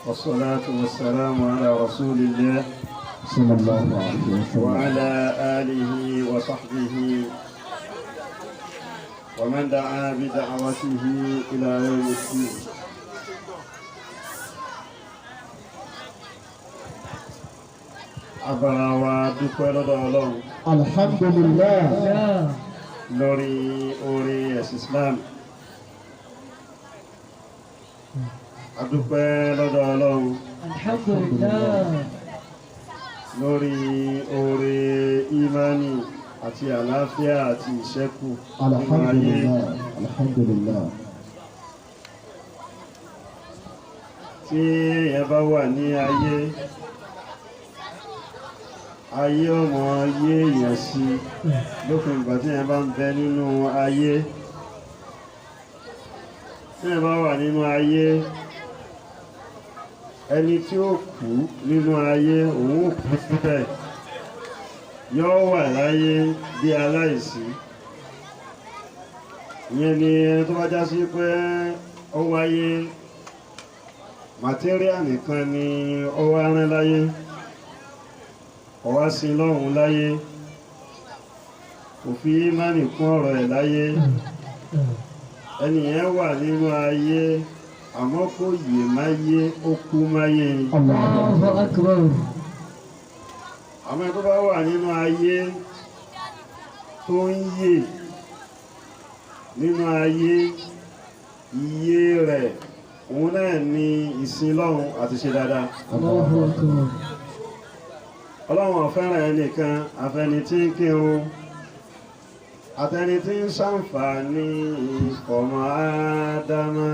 والصلاة والسلام على رسول الله صلى الله عليه وسلم وعلى آله وصحبه ومن دعا بدعوته إلى يوم الدين. Abara wa dúpẹ́ lọ́dọ̀ Ọlọ́run alhamdulillah lórí oore ẹ̀sìn Islam. A dúpẹ́ lọ́dọ̀ Ọlọ́run alhamdulillah lórí oore ìmánì àti àlàáfíà àti ìṣẹ́kù nínú ayé. alhamdulillah Tí ẹ bá wà ní ayé, ayé ọmọ ayé èèyàn sí lópin ìgbà tí ẹ bá ń bẹ nínú ayé. Tí ẹ bá wà nínú ayé, ẹni tí ó kú nínú ayé òun ò kú síbẹ̀, yóò wà láyé bí aláìsí. Ìyẹn ni ẹni tó bá já sí pé ó wáyé màtíríà nìkan ni ó wá rán láyé, ó wá sí lọ́hùn láyé, kò fi ìmánì kún ọ̀rọ̀ ẹ̀ láyé. Ẹni yẹn wà nínú ayé àmọ́ kò yè máyé, ó kú máyé. Allahu akbar Àmọ́ tó bá wà nínú ayé tó ń yè nínú ayé, iye rẹ̀ òun náà ni ìsìn lọ́hun àti ṣe dáadáa. Allahu akbar Ọlọ́run ò fẹ́ràn ẹnìkan àfẹni tí ń kírun àtẹni tí ń ṣàǹfààní ọmọ Ádámà.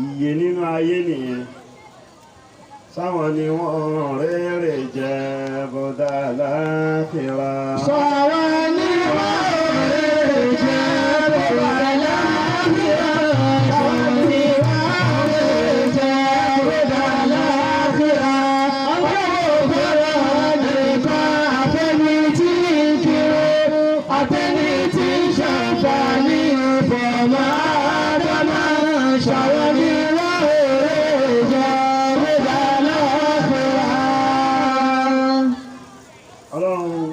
Iye nínú ayé nìyẹn. Sáwọn ni wọ́n rere jẹ́ bọ́dá láfíra. sáwọn ni wọ́n rere jẹ́ bọ́dá láfíra. sáwọn ni wọ́n rere jẹ́ bọ́dá láfíra. ọlọ́run nìkan àtẹni tí ń kírun àtẹni tí ń ṣàǹfààní fọmọ Ádámà. sáwọn ni wọ́n rere jẹ́ bọ́dá láfíra. Ọlọ́run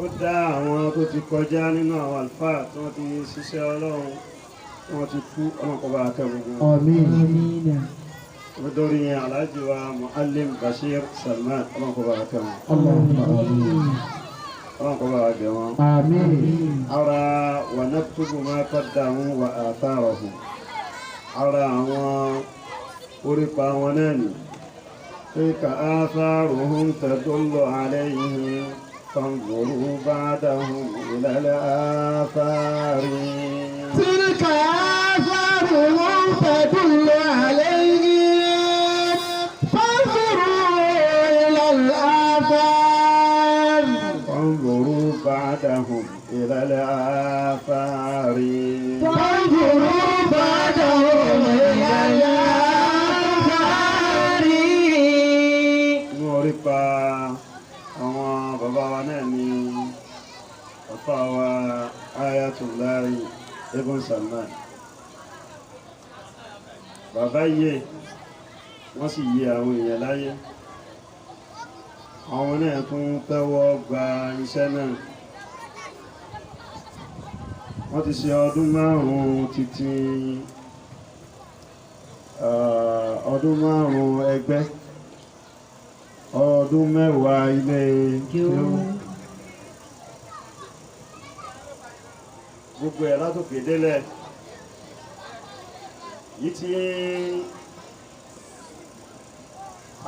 ó dá àwọn tó ti kọjá nínú àwọn àlùfáà tí wọ́n ti ṣiṣẹ́ Ọlọ́run tí wọ́n ti kú, Ọlọ́run kó bá wa kẹ́ gbogbo wọn. Àmín. amina Lórí Alhaji wa Muallim Bashir Salman, Ọlọ́run kó bá wa kẹ́ wọn. Allahumma àmín. Ọlọ́run kó bá wa gẹ̀ wọn. Àmín. Ara wa naktubu ma qaddamu wa atharahum. Ara àwọn orípa wọn náà ni. تلك آثارهم تدل عليهم فانظروا بعدهم إلى الآثار. تلك آثارهم تدل عليهم فانظروا إلى الآثار. فانظروا بعدهم إلى الآثار. فانظروا بعدهم إلى الآثار. Orípa àwọn bàbá wa náà ni ọ̀pá wa Ayatullahi Ibn Salman. Bàbá yẹ wọ́n sì yẹ àwọn èèyàn láyé. Àwọn náà tún tẹ́wọ́ gba iṣẹ́ náà. Wọ́n ti ṣe ọdún 5 títí ọdún 5 ẹgbẹ́, ọdún 10 ilé kéwú, gbogbo ẹ̀ látòkè délẹ̀. Yìí tí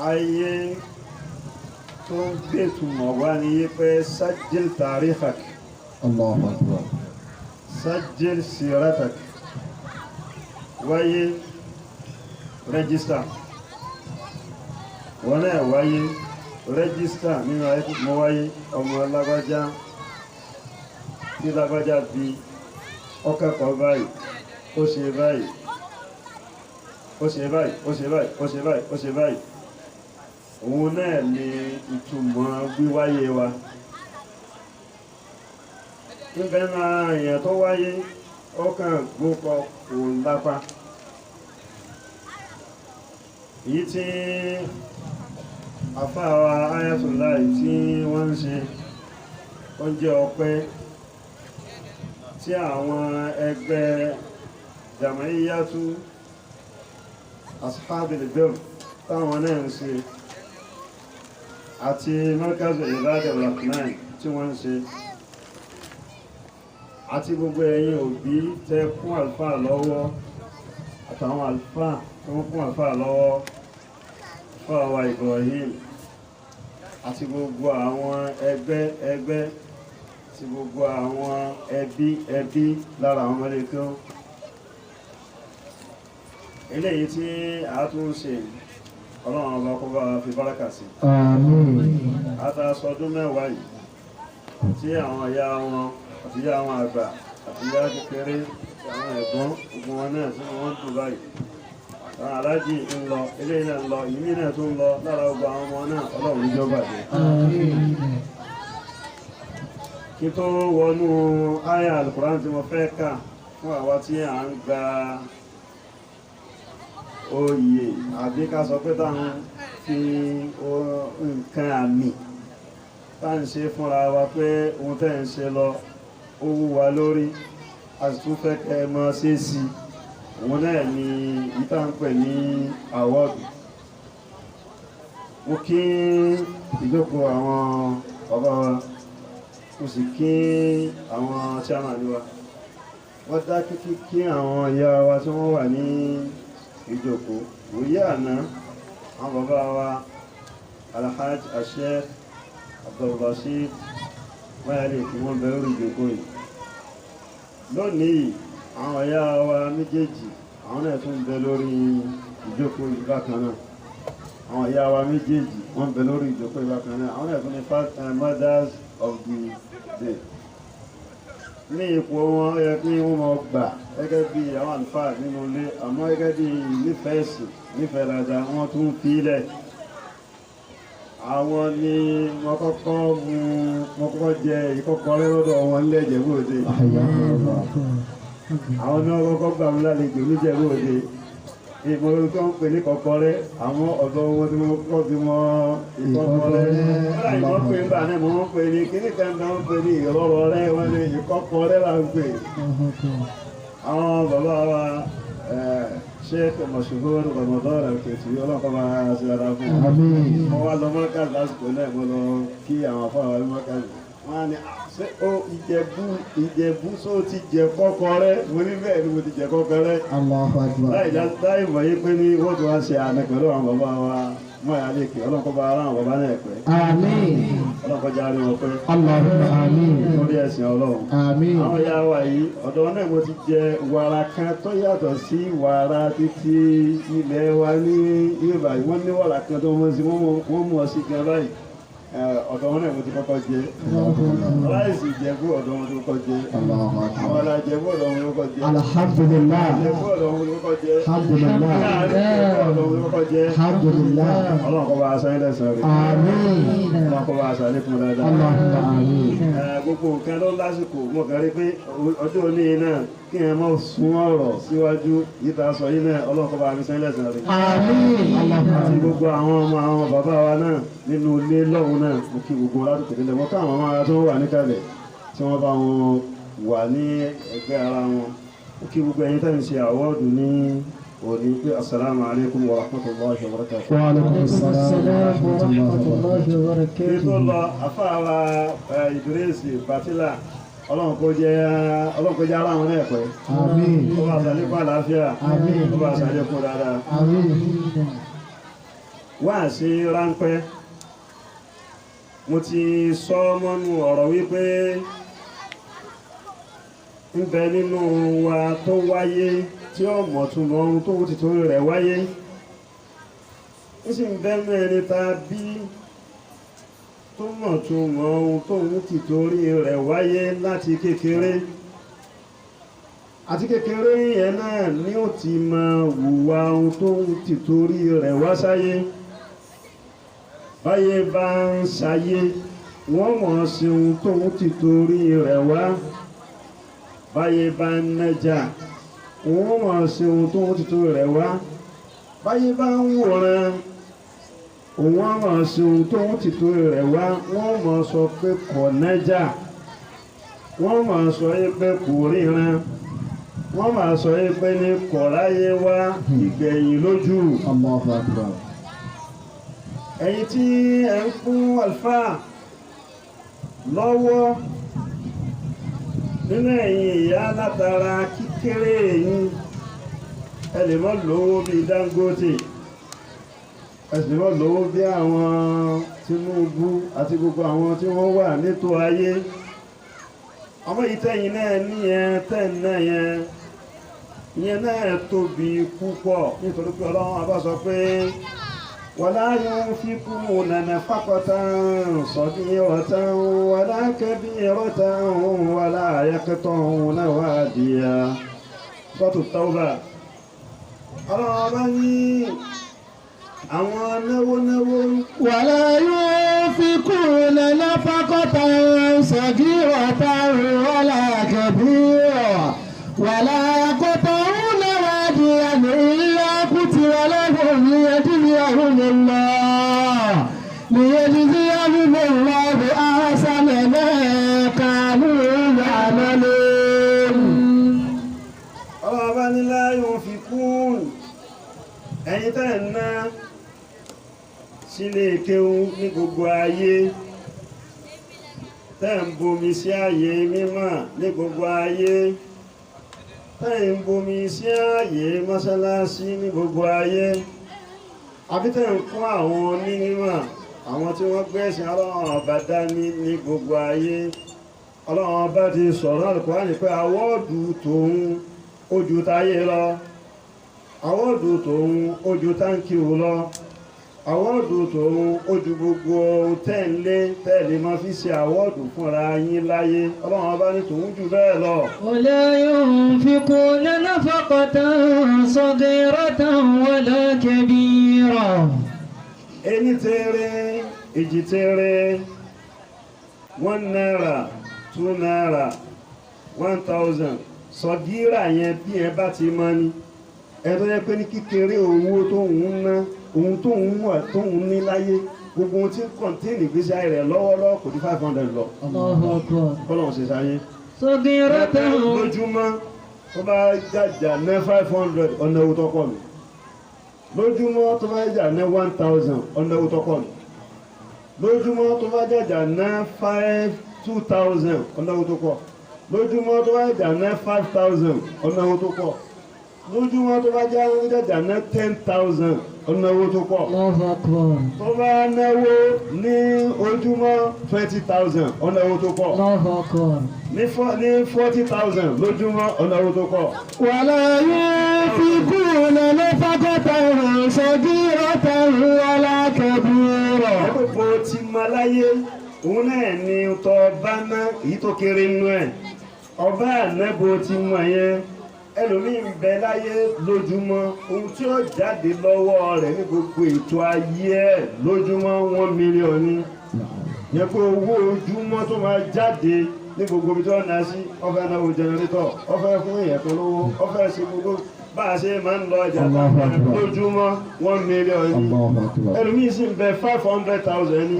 ayé tó ń gbé túmọ̀ wá ní pé sajjil tarikhak, Allahu Akbar. sajjil siratak, wáyé rẹ́gísítà, wọ́n náà wáyé rẹ́gísítà nínú ayé mọ́ wáyé ọmọ lágbájá tí lágbájá bí ọkẹ́kọ̀ọ́ báyìí, ó ṣe báyìí, ó ṣe báyìí, ó ṣe báyìí, ó ṣe báyìí, ó ṣe báyìí. Òun náà ni ìtumọ̀ wíwáyé wa. Níbẹ̀ náà èèyàn tó wáyé ọkàn gbókọ kò lápá. Èyí tí àfáàwà Ayatollah tí wọ́n ń ṣe, ó jẹ́ ọpẹ́ tí àwọn ẹgbẹ́ Jama'iyyatu Ashabil Bir táwọn náà ń ṣe àti Markazu Ibadur Rahman tí wọ́n ń ṣe, àti gbogbo ẹ̀yin òbí tẹ́ kún àlùfáà lọ́wọ́ àtàwọn àlùfáà tó ń kún àlùfáà lọ́wọ́, fáwa Ibrahim àti gbogbo àwọn ẹgbẹ́ àti gbogbo àwọn ẹbí lára àwọn ọmọdé kí ó eléyìí tí a tún ń ṣe ọlọ́run ọba kó bá fi báràkà sí. Àmín. Àtàsọdún 10 yìí tí àwọn ìyá wọn àti ìyá àwọn àgbà àti ìyá kékeré àti àwọn ẹ̀gbọ́n gbogbo wọn náà tí wọ́n dùn báyìí, àwọn aláàjì ń lọ, eléyìí náà ń lọ, ìmí náà tún lọ lára gbogbo àwọn ọmọ náà, ọlọ́run ní jọba jẹ́. Kí tó wọnú àyà Al-Qur'an tí mo fẹ́ kà fún àwa tí à ń gba oyè àbí ká sọ pé táwọn fi nǹkan àmì tá ń ṣe fúnra wa pé ohun tẹ́ ń ṣe lọ ó wú wa lórí, a sì tún fẹ́ kẹ́ mọ́ sí sí, òun náà ni ìta ń pè ní àwọ́dù. Mo kí ìjókòó àwọn bàbá wa, mo sì kí àwọn chairman wa, wọ́n dá kí àwọn ìyá wa tí wọ́n wà ní ìjókòó. Òye àná àwọn bàbá wa Alhaj Sheikh Abdulrasheed wáyálé kí wọ́n bẹ̀rẹ̀ orí ìjókòó yìí. Lónìí àwọn ìyá wa méjèèjì àwọn náà tún bẹ lórí ìjókòó yìí bákan náà. Àwọn ìyá wa méjèèjì wọ́n bẹ lórí ìjókòó yìí bákan náà. Àwọn náà tún ní mothers of the day. Ní ipò wọn ó yẹ kí wọ́n mọ gbà gẹ́gẹ́ bí àwọn àlùfáà nínú ilé, àmọ́ gẹ́gẹ́ bí nífẹ̀ẹ́ ẹ̀sìn, nífẹ̀ẹ́ dáadáa, wọ́n tún fi ilẹ̀. Àwọn ni mo kọ́kọ́ jẹ ìkọ́kọrẹ́ lọ́dọ̀ wọn nílẹ̀ Ìjẹ̀bú Òde. Àwọn ni wọ́n kọ́kọ́ gbà mí lálejò ní Ìjẹ̀bú Òde. Ìmọ̀ orí tó ń pè ní kọ́kọrẹ́, àwọn ọ̀dọ́ wọn tí wọ́n kọ́ bí mọ́ ìkọ́kọrẹ́. Wọ́n pè nígbà náà wọ́n pè ní kíní kan náà wọ́n pè ní ìrọ̀rọ̀ rẹ̀, wọ́n ní ìkọ́kọrẹ́ là ń pè. Àwọn bàbá wa Sheikh Mashhur Ramadan Al-Keti ọlọ́kọ̀ máa ṣe ara fún wọn. Mo wá lọ Markaz lásìkò náà, mo lọ kí àwọn afọ́wà ní Markaz. Wọ́n á ní ṣé ó Ìjẹ̀bú só ti jẹ kọ́kọrẹ́? Mo ní bẹ́ẹ̀ ni mo ti jẹ kọ́kọrẹ́. Allahu Akbar. Láì mọ̀ yí pé ní wọ́n tó wá ṣe àmì pẹ̀lú àwọn bàbá wa mọ́ ìyálékè, ọlọ́kọ̀ bá ara àwọn bàbá náà pẹ́. Àmín. Ọlọ́kọ̀ járe wọn pẹ́. Allahumma àmín. Lórí ẹ̀sìn Ọlọ́run. Àmín. Àwọn ìyá wa yìí, ọ̀dọ̀ náà mo ti jẹ wàrà kan tó yàtọ̀ sí wàrà títí ilẹ̀ wa ní Yorùbá. Wọ́n ní wàrà kan tó wọ́n sí, wọ́n mú ọ sí kan báyìí. Ọ̀dọ̀ wọn náà mo ti kọ́kọ́ jẹ. Aláìsí Ìjẹ̀bú ọ̀dọ̀ wọn tó kọ́kọ́ jẹ. Àwọn alájẹ̀bú ọ̀dọ̀ wọn tó kọ́kọ́ jẹ. Alhamdulillah. Ìjẹ̀bú ọ̀dọ̀ wọn tó kọ́kọ́ jẹ. Alhamdulillah. Ọ̀dọ̀ wọn tó kọ́kọ́ jẹ. Alhamdulillah. Ọlọ́run kó bá aṣọ ilẹ̀ sọ̀rọ̀. Àmín. Ọlọ́run kó bá aṣọ àlékún dáadáa. Allahumma àmín. Gbogbo nǹkan ló lásìkò, mo kàn rí pé ọjọ́ òní náà kí ẹ mọ́ sún ọ̀rọ̀ síwájú ìta sọ yìí náà, Ọlọ́run kó bá mi sẹ́lẹ̀ sọ̀rọ̀. Àmín. Allahumma Àti àmín. gbogbo àwọn ọmọ àwọn bàbá wa náà nínú ilé lọ́hùn náà, mo kí gbogbo ládùúgbò nílẹ̀. Mo káwọn ọmọ ara tó wà níkàlẹ̀ tí wọ́n bá wọn wà ní ẹgbẹ́ ara wọn. Mo kí gbogbo ẹ̀yin tẹ́ ń ṣe àwọ́ọ̀dù ní òní pé assalamu alaikum wa rahmatullahi wa barakatuh. وعليكم وعليكم السلام السلام ورحمة الله ورحمة الله kí tó وبركاته. lọ afáwa ìdúrésì pàtílà ọlọ́run kó jẹ́ ara wọn náà pẹ́ آمين ó bá sàlékún àlàáfíà Àmín. ó bá sàlékún dáadáa. آمين wá sí ráńpẹ́ mo ti sọ mọ́nú ọ̀rọ̀ wípé ń bẹ nínú wa tó wáyé tí ó mọ̀túnmọ̀ ohun tó ti torí rẹ̀ wáyé ń sì ń bẹ mẹ́rin ta bí tó mọ̀túnmọ̀ ohun tó ti torí rẹ̀ wáyé láti kékeré àti kékeré yẹn náà ni ó ti máa hùwà ohun tó ti torí rẹ̀ wá sáyé báyé bá ń ṣayé wọ́n mọ̀ sí ohun tó ti torí rẹ̀ wá báyé bá ń nájà wọ́n mọ̀ sí ohun tó ti torí rẹ̀ wá báyé bá ń wòran wọ́n mọ̀ sí ohun tó ti torí rẹ̀ wá wọ́n mọ̀ sọ pé kò nájà wọ́n mọ̀ sọ pé kò ríran wọ́n mọ̀ sọ pé ní kò ráyé wá ìgbẹ̀yìn lójú. الله أكبر ẹ̀yin tí ẹ ń fún àlùfáà lọ́wọ́ nínú ẹ̀yin ìyá látara kíkéré yín ẹ lè mọ́ lówó bí Dangote ẹ sì mọ́ lówó bí àwọn Tinubu àti gbogbo àwọn tí wọ́n wà nítò ayé ọmọ ìtẹ́yìn náà níyẹn tẹ́ẹ̀ náà ìyẹn náà tóbi púpọ̀ nítorí pé Ọlọ́run àbá sọ pé ولا ينفقون نفقة صغيرة ولا كبيرة ولا يقطعون واديا سورة التوبة ọlọ́ọ̀bá ní àwọn náwó ولا ينفقون نفقة صغيرة ولا كبيرة ولا يقطعون واديا إلا كتب لهم ليجزيهم الله أحسن ما كانوا يعملون. ọlọ́ọ̀bá ní لا ينفقون ẹ̀yin tẹ́ ń ná sílé kéwú ní gbogbo ayé tẹ́ ń bomi sí ààyè mímọ́ ní gbogbo ayé tẹ́ ń bomi sí ààyè mọ́sálásí ní gbogbo ayé àbí tẹ́ ń fún àwọn onímọ̀ àwọn tí wọ́n gbẹ́sìn Ọlọ́run ọba dání ní gbogbo ayé Ọlọ́run ọba ti sọ̀rọ̀ Al-Qur'ani pé àwọ́ọ̀dù tòun ojú táyé lọ àwọ́ọ̀dù tòun ojú táǹkì ò lọ àwọ́ọ̀dù tòun ojú gbogbo tẹ́ǹlé tẹ́lẹ̀ máa fi ṣe àwọ́ọ̀dù fúnra yín láyé Ọlọ́run ọba ní tòun jù bẹ́ẹ̀ lọ. ولا ينفقون نفقة صغيرة ولا كبيرة. ẹni tẹ́rẹ́ èjì tẹ́rẹ́ 1 naira 2 naira 1000 sọ̀gírà yẹn bí ẹ bá ti mọ́ ni ẹ̀tọ́ yẹ pé ní kékeré owó tó ń ná ohun tó ń wà tó ń ní láyé gbogbo ohun tí ń kọ̀ntínì ìgbésí ayé rẹ̀ lọ́wọ́lọ́wọ́ kò ní 500 lọ الله أكبر. kọ́lọ̀ ṣe sáyé صغيرة lójúmọ́ tó bá jàjà ná 500 ọ̀nà owó tọ́pọ̀ mi lójúmọ́ tó bá jàjà ná 1000 ọ̀nà owó tọ́pọ̀ mi lójúmọ́ tó bá jàjà ná 2000 ọ̀nà owó tó pọ̀ lójúmọ́ tó bá jàjà ná 5000 ọ̀nà owó tó pọ̀ lójúmọ́ tó bá jàjà ná 10,000 ọ̀nà owó tó pọ̀ الله أكبر. tó bá náwó ní ojúmọ́ 20,000 ọ̀nà owó tó pọ̀ الله أكبر. ní 40,000 lójúmọ́ ọ̀nà owó tó pọ̀. ولا ينفقون نفقة صغيرة ولا كبيرة. Gbogbo ti ma láyé, òun náà ni tọ́ bá ná èyí tó kéré nú ẹ̀. Ọba ànẹ́bò ti mọ̀ yẹn, ẹlòmíì ń bẹ láyé lójúmọ́, ohun tí ó jáde lọ́wọ́ rẹ̀ ní gbogbo ètò ayé ẹ̀ lójúmọ́ 1 million ni. Yẹ pé owó ojúmọ́ tó máa jáde ní gbogbo ibi tó ń ná sí, ó fẹ́ náwó jẹnẹrétọ̀, ó fẹ́ fún èèyàn tó lówó, ó fẹ́ ṣe gbogbo bá a ṣe máa ń lọ ọjà lójúmọ́ 1 million ni. Ẹlòmíì sì ń bẹ 500,000 ni.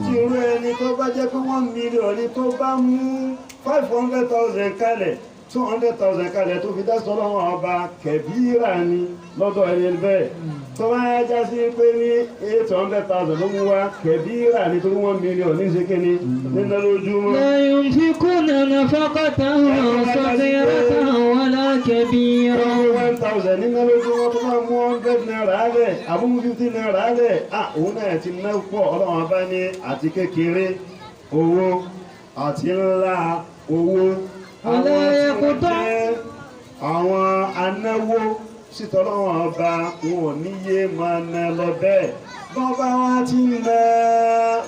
Tí irú ẹni tó bá jẹ́ pé 1 million ni tó bá mú 500,000 kalẹ̀ 200,000 kalẹ̀ tó fi dá sọ́lọ́wọ́n ọba kẹ̀bíra ni lọ́dọ̀ ẹni bẹ́ẹ̀ tó bá já sí pé ní 800,000 ló mú wá kẹ̀bíra ni tó 1 million ní ṣe kíni nínú lójúmọ́. لا ينفقون نفقة صغيرة ولا كبيرة. 1,000 nínú lójúmọ́ tó bá mú 100 naira lẹ̀ àbúmú 50 naira lẹ̀ òun náà ti ná pọ̀ ọlọ́run bá ní àti kékeré owó àti ńlá owó. Àwọn anáwó sítọ́lọ́wọ́n ọba wọn ò níyé máa ná lọ bẹ́ẹ̀ bọ́bá wá ti ná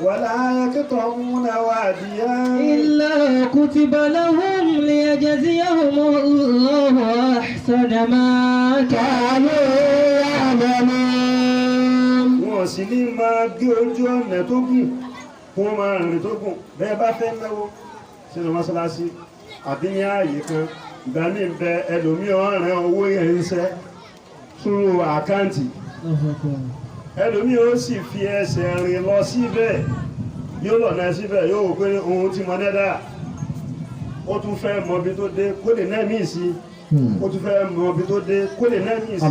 wala yaktumuna wadiya إلا كتب لهم ليجزيهم الله أحسن ما كانوا يعملون. wọn sì ní máa gé ojú ọ̀nà tó gùn kún máa rìn tó gùn bẹ́ẹ̀ bá fẹ́ náwó sínú mọ́sálásí àbí ní ààyè kan ìgbà ní bẹ ẹlòmí ọ̀rẹ́ owó yẹn ń ṣẹ́ through àkáǹtì ẹlòmí ó sì fi ẹsẹ̀ rìn lọ síbẹ̀ yóò lọ náà síbẹ̀ yóò wò pé ohun tí mo nẹ́dà ó tún fẹ́ mọ bí tó dé kó lè náà míì sí ó tún fẹ́ mọ bí tó dé kó lè náà míì sí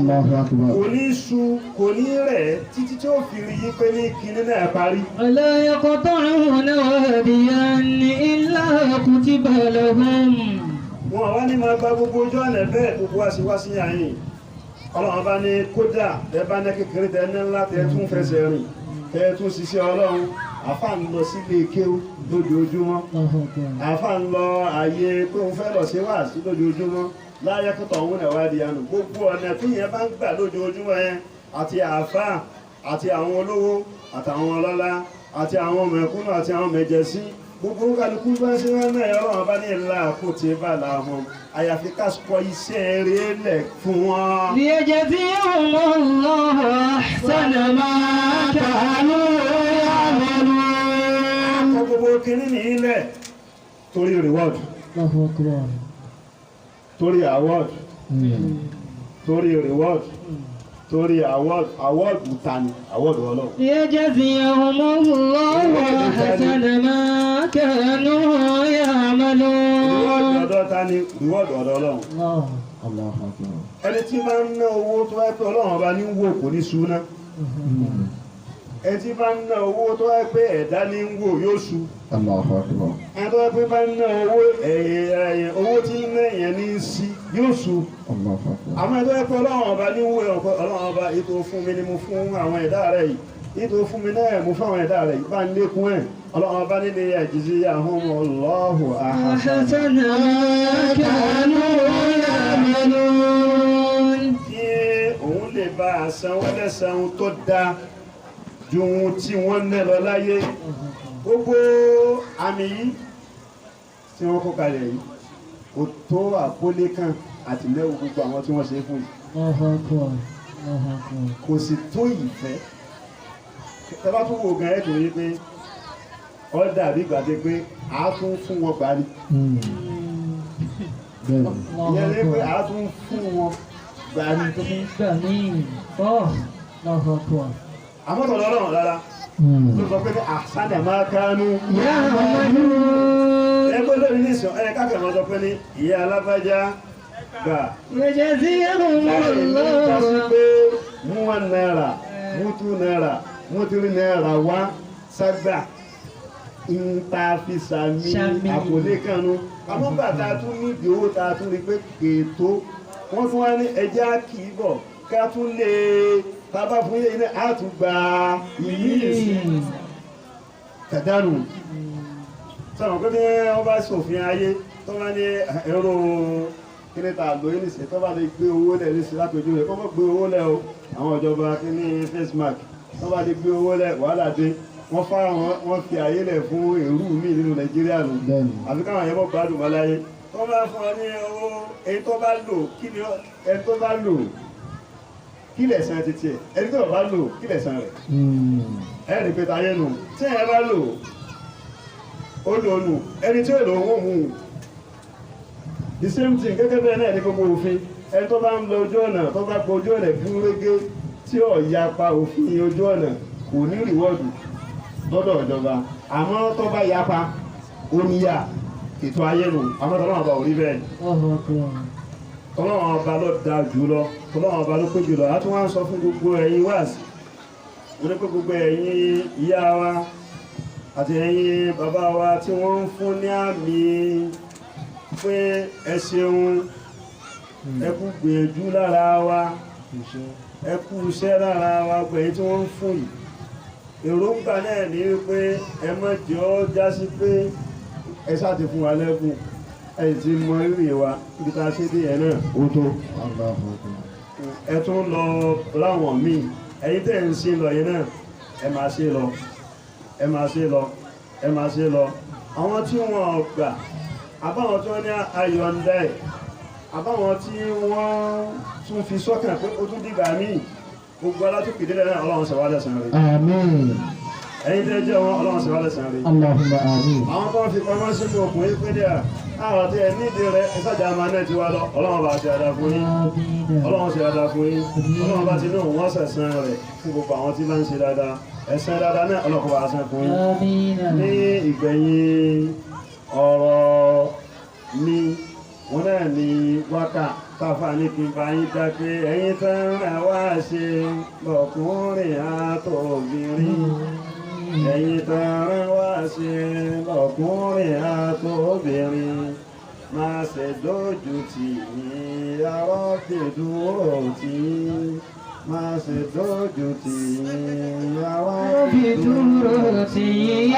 kò ní sú kò ní rẹ̀ títí tí ó fi rí yí pé ní kinní náà parí. ولا يقطعون واديا إلا كتب لهم. wọn wá ní máa gba gbogbo ojú ọ̀nà bẹ́ẹ̀ gbogbo wá sí àyìn ọlọ́run bá ní kódà ẹ bá ní kékeré tẹ ní ńlá tẹ tún fẹsẹ̀ rìn tẹ tún ṣiṣẹ́ ọlọ́run àfà ń lọ sílé kéwú lójoojúmọ́ àfà ń lọ àyè pé òun fẹ́ lọ sí wáàsí lójoojúmọ́ láyé kótó òun náà wá di àná gbogbo ọ̀nà tí yẹn bá ń gbà lójoojúmọ́ yẹn àti àfà àti àwọn olówó àtàwọn ọlọ́lá àti àwọn mẹ̀kúnnù àti àwọn mẹ̀jẹ̀sí gbogbo kálukú bá ṣe wọ́n náà ọlọ́run bá ní ìlà àkótí bá làwọn àyàfi ká sọ iṣẹ́ rẹ̀ lẹ̀ fún wọn. ليجزيهم الله أحسن ما كانوا يعملون. akọ gbogbo kìíní ní ilẹ̀ torí reward الله أكبر. torí award torí reward torí award bùtani award ọlọ́run. ليجزيهم الله أحسن ما كانوا يعملون. reward ọ̀dọ̀ ta ni reward ọ̀dọ̀ ọlọ́run. الله. ẹni tí máa ń ná owó tó wáyé pé ọlọ́run ọba ní wò kò ní súná ẹni tí máa ń ná owó tó wáyé pé ẹ̀dá ní wò yóò sú ẹni tó wáyé pé máa ń ná owó tí ń ná èèyàn ní sí yóò sú àmọ́ ẹni tó wáyé pé ọlọ́run ọba ní wò ọlọ́run ọba ètò fún mi ni mo fún àwọn ẹ̀dá rẹ̀ yìí ètò fún mi náà mo fún àwọn ẹ̀dá rẹ̀ yìí bá ń lékún ẹ̀ ọlọ́run ọba nílé ẹ̀jìzí àwọn Allahu أحسن ما كانوا يعملون. kí òun lè bá àsanwó lẹ́san tó dáa ju ohun tí wọ́n ná lọ láyé gbogbo àmì yìí tí wọ́n kó kalẹ̀ yìí kò tó àkólé kan àti mẹ́wò gbogbo àwọn tí wọ́n ṣe fún yìí الله أكبر. الله أكبر. kò sì tó ìfẹ́ tẹ́bá tó wò gan ẹ̀dùn yìí pé ó dàbí ìgbàdé pé a tún fún wọn gbà ní ìyẹn ní pé a tún fún wọn gbà ní tó fún آمين. الله أكبر. àmọ́tọ̀ lọ́rọ̀ rárá ló sọ pé ní àṣánà máa kánú يعملون. ẹgbẹ́ lórí ní ìsìn ẹ̀yẹ kákẹ̀ mọ́ sọ pé ní ìyá alábájá gbà يجزيهم láì ní ìdásí الله. pé mú 1 náírà mú 2 náírà mú 3 náírà wá ságbà ìntàfisàmì àkòlé kanú àmọ́gbà ta tún níbi owó ta tún rí pé kètò wọ́n tún wá ní ẹjá kìí bọ̀ ká tún lè bàbá fún ilé iná àtúgbà ìyíyèsí kàdánù sọ̀rọ̀ pé ní wọ́n bá ṣòfin ayé tó bá ní ẹ̀rọ kíníta lóyè nìsẹ̀ tó bá lè gbé owó lẹ̀ nìsẹ̀ lápẹjú rẹ̀ kọ́kọ́ gbé owó lẹ̀ o àwọn ìjọba kíní face mark tó bá lè gbé owó lẹ̀ wàhálà dé wọ́n fi ayé lẹ̀ fún èrú míì nínú Nàìjíríà nù àfi káwọn àyẹ̀mọ́ gbádùn wọ́n láyé tó bá fún ọ ní owó èyí tó bá lò kí ni ẹni tó bá lò kí lẹ̀san ti tiẹ̀ ẹni tó bá lò kí lẹ̀san rẹ̀ ẹni pé tayé nù tí ẹ bá lò ó lò nù ẹni tí ó lò ó mú the same thing gẹ́gẹ́ bẹ́ẹ̀ náà ní gbogbo òfin ẹni tó bá ń lọ ojú ọ̀nà tó bá pọ̀ ojú ọ̀nà fún régé tí ó yapa òfin ojú ọ̀nà kò ní rìwọ́ọ̀dù lọ́dọ̀ ìjọba àmọ́ tó bá yapa ó níyà ètò ayé nù àwọn tọ́lọ́wọ́n ọba ò rí bẹ́ẹ̀ الله أكبر tọ́lọ́wọ́n ọba ló da jù lọ tọ́lọ́wọ́n ọba ló pé jù lọ a tún wá ń sọ fún gbogbo ẹ̀yin wáàsí wọ́n ní pé gbogbo ẹ̀yin ìyá wa àti ẹ̀yin bàbá wa tí wọ́n ń fún ní àmì pé ẹ ṣeun ẹ kú gbìyànjú lára wa ẹ kú iṣẹ́ lára wa gbẹ̀yìn tí wọ́n ń fún yìí èròǹgbà náà ní wípé ẹ má jẹ́ ó já sí pé ẹ sáà ti fún wa lẹ́kùn ẹ ti mọ rírì wa ibi tá a ṣe dé ẹ náà ó tó ẹ tún lọ láwọn míì ẹ̀yin tẹ́ ń ṣe lọ yẹn náà ẹ máa ṣe lọ ẹ máa ṣe lọ ẹ máa ṣe lọ àwọn tí wọ́n gbà àbáwọn tí wọ́n ní ayọ̀ǹda ẹ̀ àbáwọn tí wọ́n tún fi sọ́kàn pé ó tún dìgbà míì gbogbo alátòkèdélẹ̀ náà ọlọ́run ṣe wá lẹ́san rẹ̀ Àmín. ẹ̀yin tẹ́ jẹ́ wọn ọlọ́run ṣe wá lẹ́san rẹ̀ Allahumma àmín. àwọn tó ń fi pamọ́ sínú òkun yìí pé díà àwọn tí ẹ nídìí rẹ̀ ìsájà máa náà ti wá lọ ọlọ́run bá ṣe àdá fún yín آمين ọlọ́run ṣe àdá fún yín ọlọ́run bá ti ní òun wọ́n sẹ̀san rẹ̀ fún gbogbo àwọn tí bá ń ṣe dáadáa ẹ̀san dáadáa náà ọlọ́run bá ṣe fún yín ní آمين ìgbẹ̀yìn ọ̀rọ̀ mi wọn náà ní wákà táfà ní kí n bá yín dá pé ẹ̀yin tán rẹ̀ wá ṣe lọ́kùnrin àtòbìnrin ẹ̀yin tán rẹ̀ wá ṣe lọ́kùnrin àtòbìnrin máa ṣe dójú tì yín arọ́bì dúró tì yín máa ṣe dójú tì yín arọ́bì dúró tì yín.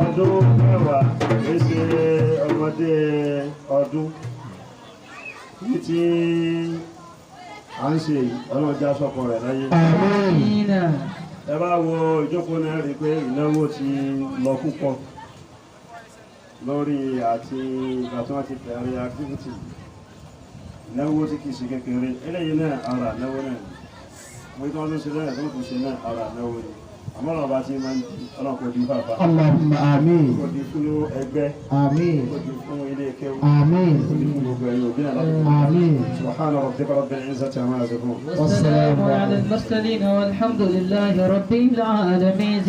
Ọdún mẹ́wàá kìí ṣe ọmọdé ọdún ní tí a ń ṣe yìí ọlọ́jà sọ́kọ̀ rẹ̀ láyé. آمين Ẹ bá wo ìjókòó náà rí pé ìnáwó ti lọ púpọ̀ lórí àti ìgbà tí wọ́n ti bẹ̀rẹ̀ activity ìnáwó tí kìí ṣe kékeré eléyìí náà ara ìnáwó náà ni wọ́n tí wọ́n tún ṣe náà tó tún ṣe náà ara ìnáwó ni àmọ́ ọ̀rọ̀ bá ti máa ń di ọlọ́pọ̀ di bàbá Allahumma àmín. kò di fún ẹgbẹ́ Àmín. kò di fún ilé kéwú Àmín. kò di fún gbogbo ẹ̀yìn òbí náà láti Àmín. subhana rabbika rabbil izzati amma yasifun والسلام على المرسلين والحمد لله رب العالمين